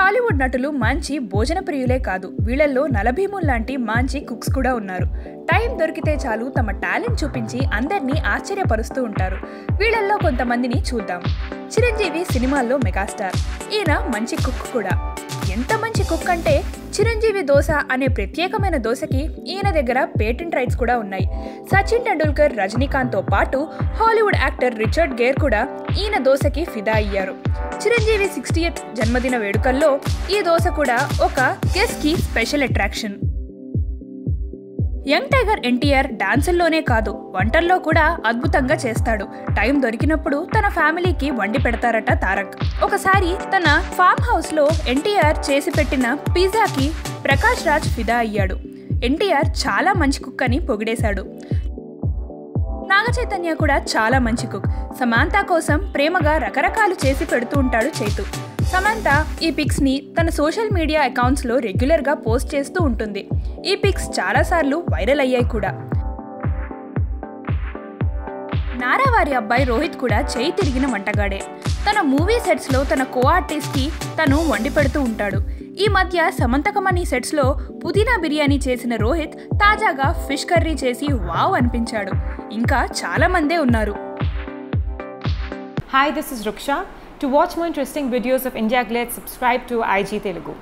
టాలీవుడ్ నటులు మంచి భోజన ప్రియులే కాదు, వీళ్ళల్లో నలభీముల్ లాంటి మంచి కుక్స్ కూడా ఉన్నారు. టైం దొరికితే చాలు తమ టాలెంట్ చూపించి అందరినీ ఆశ్చర్యపరుస్తూ ఉంటారు. వీళ్ళల్లో కొంతమందిని చూద్దాం. చిరంజీవి సినిమాల్లో మెగాస్టార్. ఈయన మంచి కుక్ కూడా. ఎంత మంచి కుక్ అంటే చిరంజీవి దోశ అనే ప్రత్యేకమైన దోశకి ఈయన దగ్గర పేటెంట్ రైట్స్ కూడా ఉన్నాయి. సచిన్ టెండూల్కర్, రజనీకాంత్తో పాటు హాలీవుడ్ యాక్టర్ రిచర్డ్ గేర్ కూడా ఈయన దోశకి ఫిదా అయ్యారు. చిరంజీవి 60th జన్మదిన వేడుకల్లో ఈ దోశ కూడా ఒక గెస్ట్కి special attraction. Young tiger NTR డాన్సుల్లోనే కాదు, వంటల్లో కూడా అద్భుతంగా చేస్తాడు. టైం దొరికినప్పుడు తన ఫ్యామిలీకి వండి పెడతారట తారక్. ఒకసారి తన ఫామ్ హౌస్ లో ఎన్టీఆర్ చేసి పెట్టిన పిజ్జాకి ప్రకాష్ రాజ్ ఫిదా అయ్యాడు. ఎన్టీఆర్ చాలా మంచి కుక్ అని పొగిడేశాడు. నాగ చైతన్య కూడా చాలా మంచి కుక్. సమంత కోసం ప్రేమగా రకరకాలు చేసి పెడుతూ ఉంటాడు చైతు. సమంత ఈ పిక్స్ ని తన సోషల్ మీడియా అకౌంట్స్ లో రెగ్యులర్ గా పోస్ట్ చేస్తూ ఉంటుంది. ఈ పిక్స్ చాలాసార్లు వైరల్ అయ్యాయి కూడా. నారా వారి అబ్బాయి రోహిత్ కూడా చేయి తిరిగిన వంటగాడే. తన మూవీ సెట్స్ లో తన కో ఆర్టిస్ట్ కి తను వండి పెడుతూ ఉంటాడు. ఈ మధ్య సమంతకమణి సెట్స్ లో పుదీనా బిర్యానీ చేసిన రోహిత్ తాజాగా ఫిష్ కర్రీ చేసి వావ్ అనిపించాడు. ఇంకా చాలా మందే ఉన్నారు. Hi, this is Ruksha. To watch more interesting videos of India Glitz, subscribe to IG Telugu.